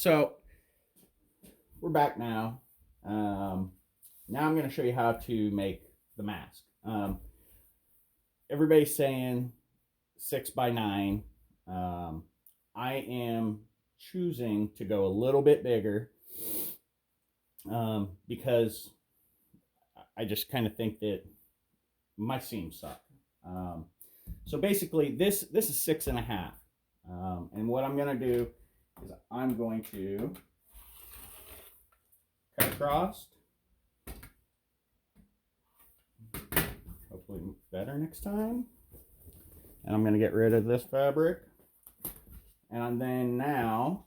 So we're back now. Now I'm going to show you how to make the mask. Everybody's saying 6x9. I am choosing to go a little bit bigger because I just kind of think that my seams suck. So basically, this is 6.5, and what I'm going to do is I'm going to cut across. Hopefully better next time. And I'm going to get rid of this fabric. And then now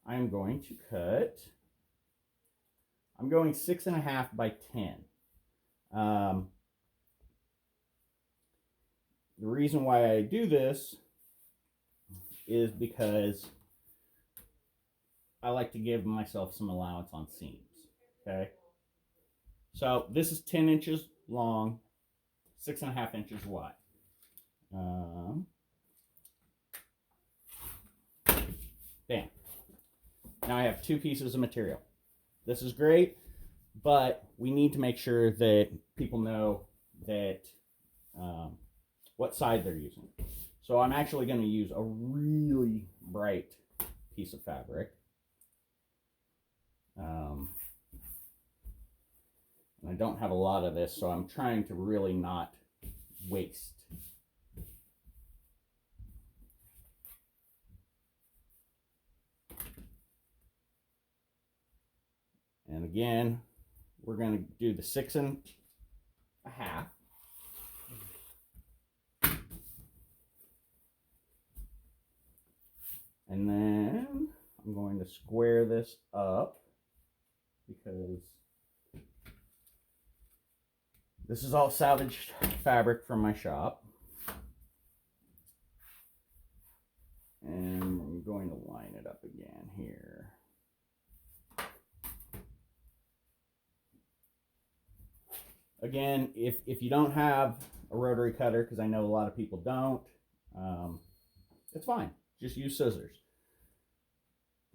I'm going to cut. I'm going 6.5 by 10. The reason why I do this is because I like to give myself some allowance on seams. Okay. So this is 10 inches long, 6.5 inches wide. Bam. Now I have two pieces of material. This is great, but we need to make sure that people know that what side they're using. So I'm actually going to use a really bright piece of fabric. And I don't have a lot of this, so I'm trying to really not waste. And again, we're going to do the 6.5. And then I'm going to square this up because this is all salvaged fabric from my shop. And I'm going to line it up again here. Again, if you don't have a rotary cutter, because I know a lot of people don't, it's fine. Just use scissors.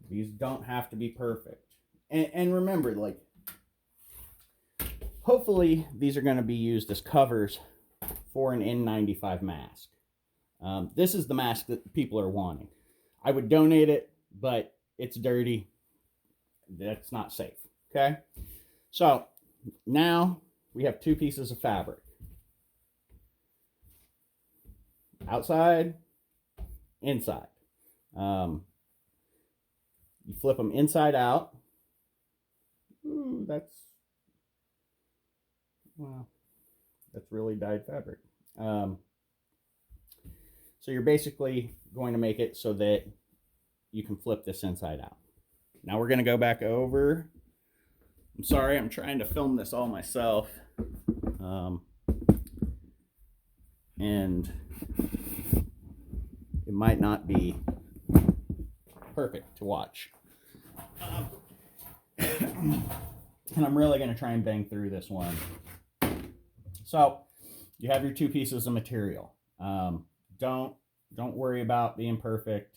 These don't have to be perfect. And remember, like, hopefully these are going to be used as covers for an N95 mask. This is the mask that people are wanting. I would donate it, but it's dirty. That's not safe. Okay? So now we have two pieces of fabric. Outside, inside. You flip them inside out. Ooh, that's really dyed fabric. So you're basically going to make it so that you can flip this inside out. Now we're going to go back over. I'm sorry, I'm trying to film this all myself. And it might not be perfect to watch. And I'm really going to try and bang through this one. So you have your two pieces of material. Don't worry about being perfect.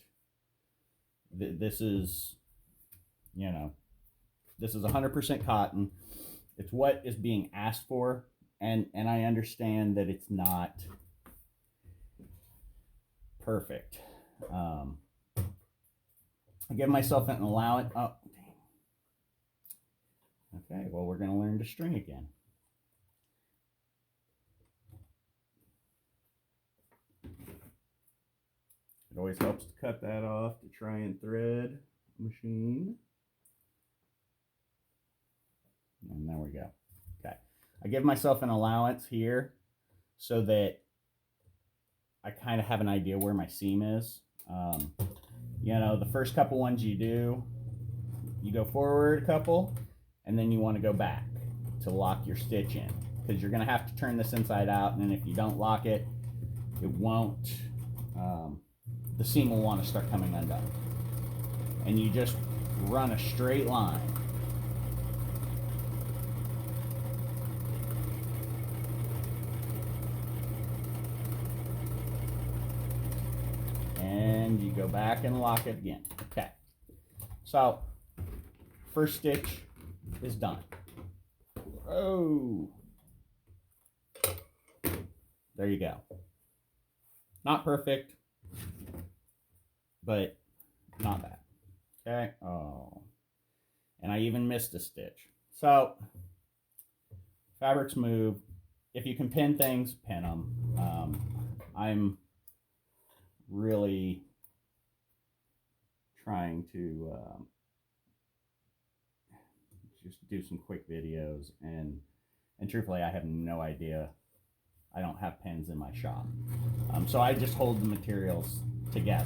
This is, this is 100% cotton. It's what is being asked for, and I understand that it's not perfect. I give myself an allowance. Oh, okay, well, we're going to learn to string again. It always helps to cut that off to try and thread the machine. And there we go. Okay. I give myself an allowance here so that I kind of have an idea where my seam is. The first couple ones you do, you go forward a couple, and then you want to go back to lock your stitch in, because you're going to have to turn this inside out, and if you don't lock it, it won't, the seam will want to start coming undone. And you just run a straight line. And you go back and lock it again. Okay, So, first stitch is done. Oh, there you go. Not perfect, but not bad. Okay. Oh, and I even missed a stitch. So, fabrics move. If you can pin things, pin them. I'm really trying to just do some quick videos, and truthfully, I have no idea. I don't have pins in my shop, so I just hold the materials together.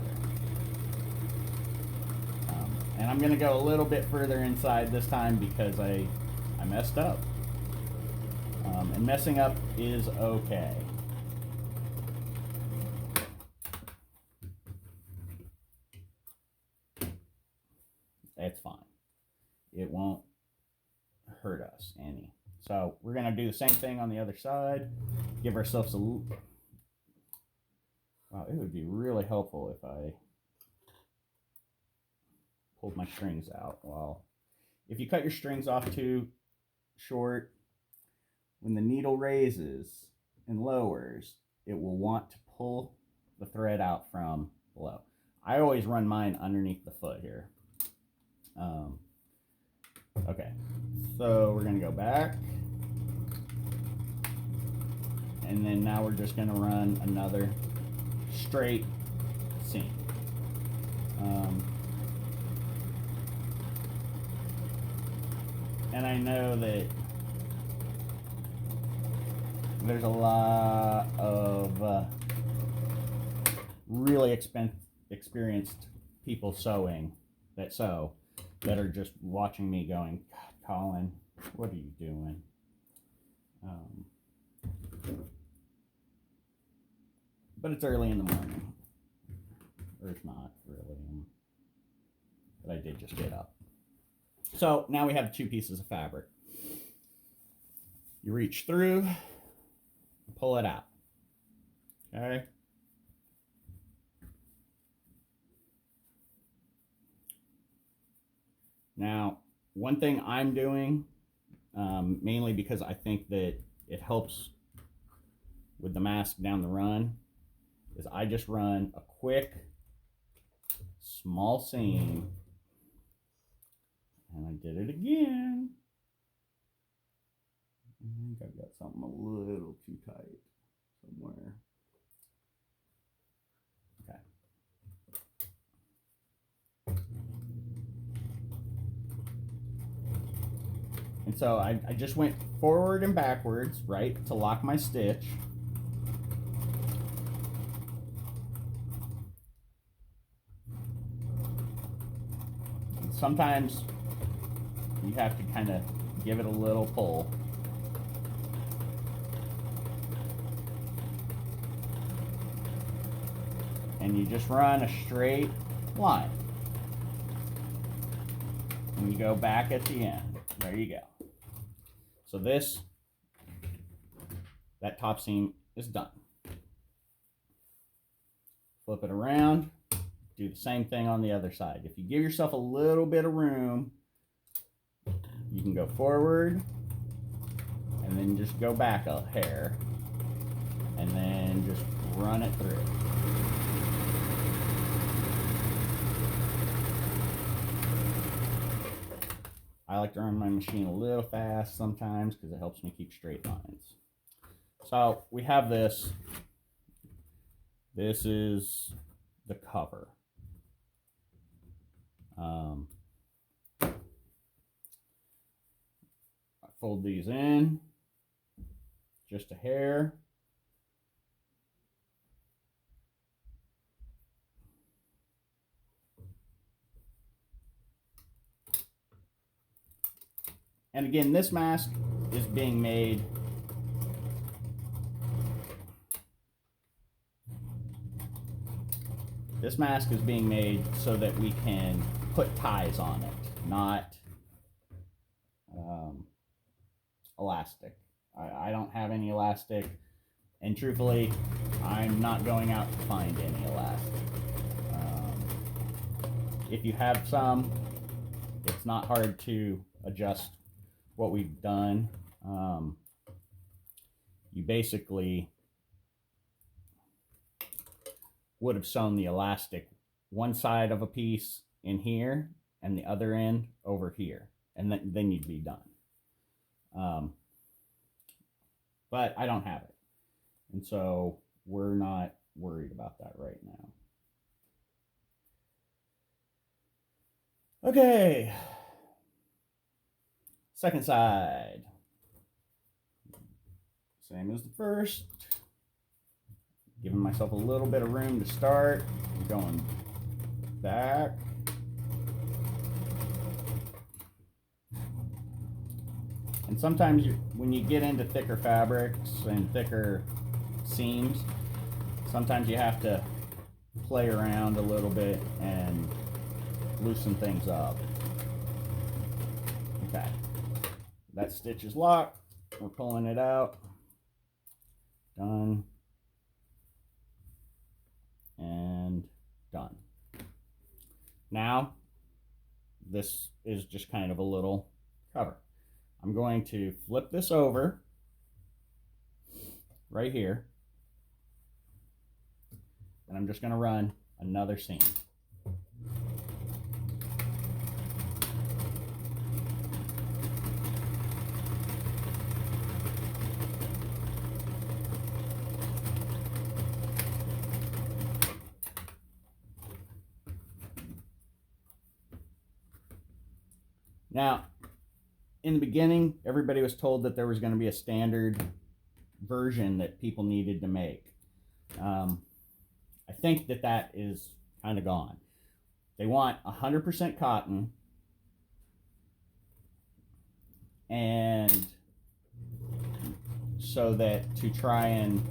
And I'm gonna go a little bit further inside this time because I messed up, and messing up is okay. It's fine. It won't hurt us any. So we're going to do the same thing on the other side. Give ourselves a... Wow, it would be really helpful if I pulled my strings out. Well, if you cut your strings off too short, when the needle raises and lowers, it will want to pull the thread out from below. I always run mine underneath the foot here. Okay, so we're going to go back, and then now we're just going to run another straight seam. And I know that there's a lot of really experienced people sewing that sew that are just watching me going, God, Colin, what are you doing? But it's early in the morning. Or it's not really. But I did just get up. So now we have 2 pieces of fabric. You reach through, pull it out. Okay? Now, one thing I'm doing, mainly because I think that it helps with the mask down the run, is I just run a quick, small seam, and I did it again. I think I've got something a little too tight somewhere. Okay. And so I just went forward and backwards, right, to lock my stitch. And sometimes you have to kind of give it a little pull. And you just run a straight line. And you go back at the end. There you go. So that top seam is done. Flip it around, do the same thing on the other side. If you give yourself a little bit of room, you can go forward and then just go back a hair and then just run it through. I like to run my machine a little fast sometimes because it helps me keep straight lines. So we have this. This is the cover. I fold these in just a hair. And again, this mask is being made so that we can put ties on it, not elastic. I don't have any elastic, and truthfully, I'm not going out to find any elastic. If you have some, It's not hard to adjust what we've done. You basically would have sewn the elastic one side of a piece in here and the other end over here, and then you'd be done. But I don't have it, and so we're not worried about that right now. Okay, second side, same as the first. Giving myself a little bit of room to start. Going back. And sometimes when you get into thicker fabrics and thicker seams, sometimes you have to play around a little bit and loosen things up. Okay, that stitch is locked. We're pulling it out. Done. And done. Now, this is just kind of a little cover. I'm going to flip this over right here, and I'm just going to run another seam. Now, in the beginning, everybody was told that there was going to be a standard version that people needed to make. I think that is kind of gone. They want 100% cotton, and so that to try and,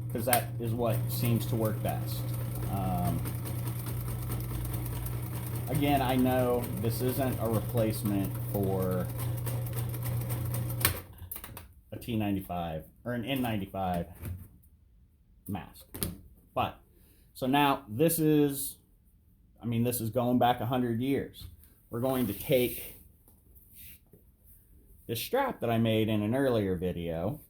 because that is what seems to work best. Again, I know this isn't a replacement for a T95 or an N95 mask. But, so now this is, I mean, this is going back 100 years. We're going to take this strap that I made in an earlier video,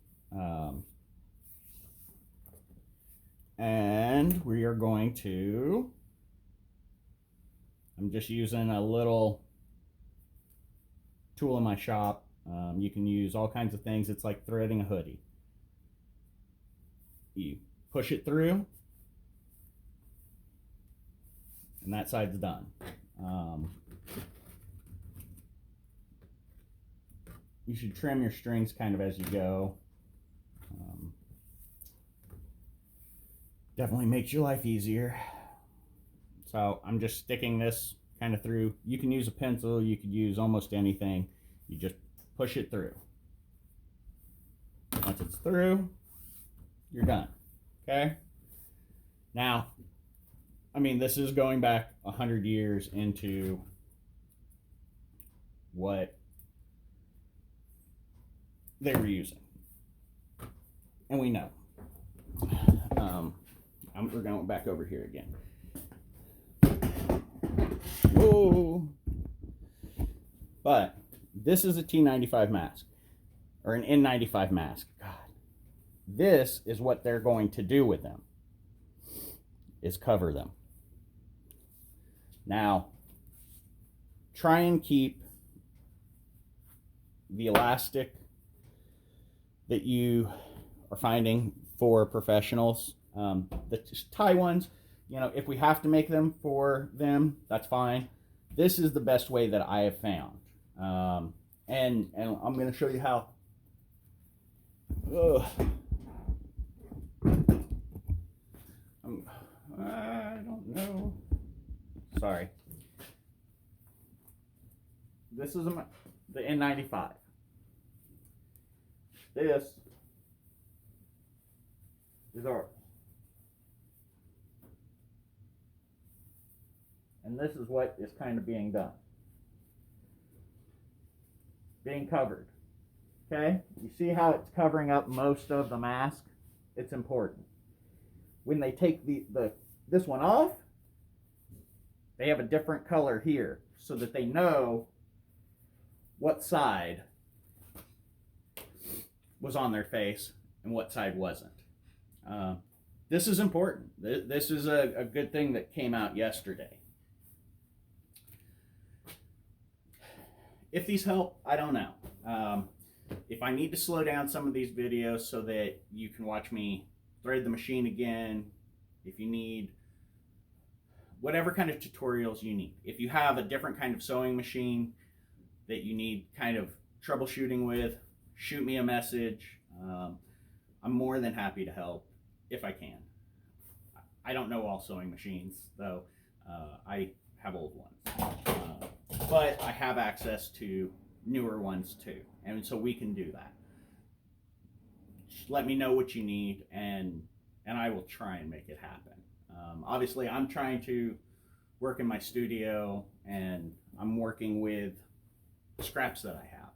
and we are going to, I'm just using a little tool in my shop. You can use all kinds of things. It's like threading a hoodie. You push it through, and that side's done. You should trim your strings kind of as you go. Definitely makes your life easier. So I'm just sticking this kind of through. You can use a pencil, you could use almost anything. You just push it through. Once it's through, you're done. Okay? Now, I mean, this is going back 100 years into what they were using. And we know. We're going back over here again. Whoa. But this is a T95 mask, or an N95 mask. God. This is what they're going to do with them, is cover them. Now, try and keep the elastic that you are finding for professionals. The tie ones, you know, if we have to make them for them, that's fine. This is the best way that I have found. And I'm going to show you how. I don't know. Sorry. This is the N95. This is ours. And this is what is kind of being done. Being covered. Okay? You see how it's covering up most of the mask? It's important. When they take this one off, they have a different color here so that they know what side was on their face and what side wasn't. This is important. This is a good thing that came out yesterday. If these help, I don't know. If I need to slow down some of these videos so that you can watch me thread the machine again, if you need whatever kind of tutorials you need. If you have a different kind of sewing machine that you need kind of troubleshooting with, shoot me a message. I'm more than happy to help if I can. I don't know all sewing machines, though. I have old ones. But I have access to newer ones too. And so we can do that. Just let me know what you need, and I will try and make it happen. Obviously, I'm trying to work in my studio, and I'm working with scraps that I have.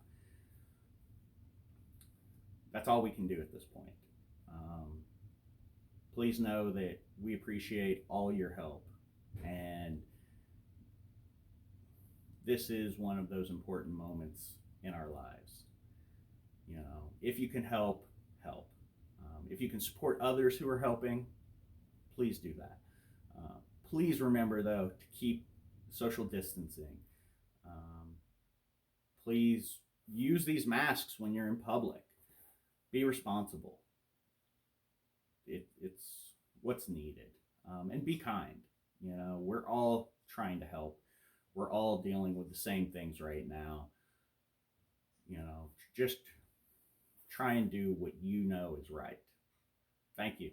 That's all we can do at this point. Please know that we appreciate all your help, and this is one of those important moments in our lives. You know, if you can help, help. If you can support others who are helping, please do that. Please remember, though, to keep social distancing. Please use these masks when you're in public. Be responsible. It's what's needed. And be kind. You know, we're all trying to help. We're all dealing with the same things right now. You know, just try and do what you know is right. Thank you.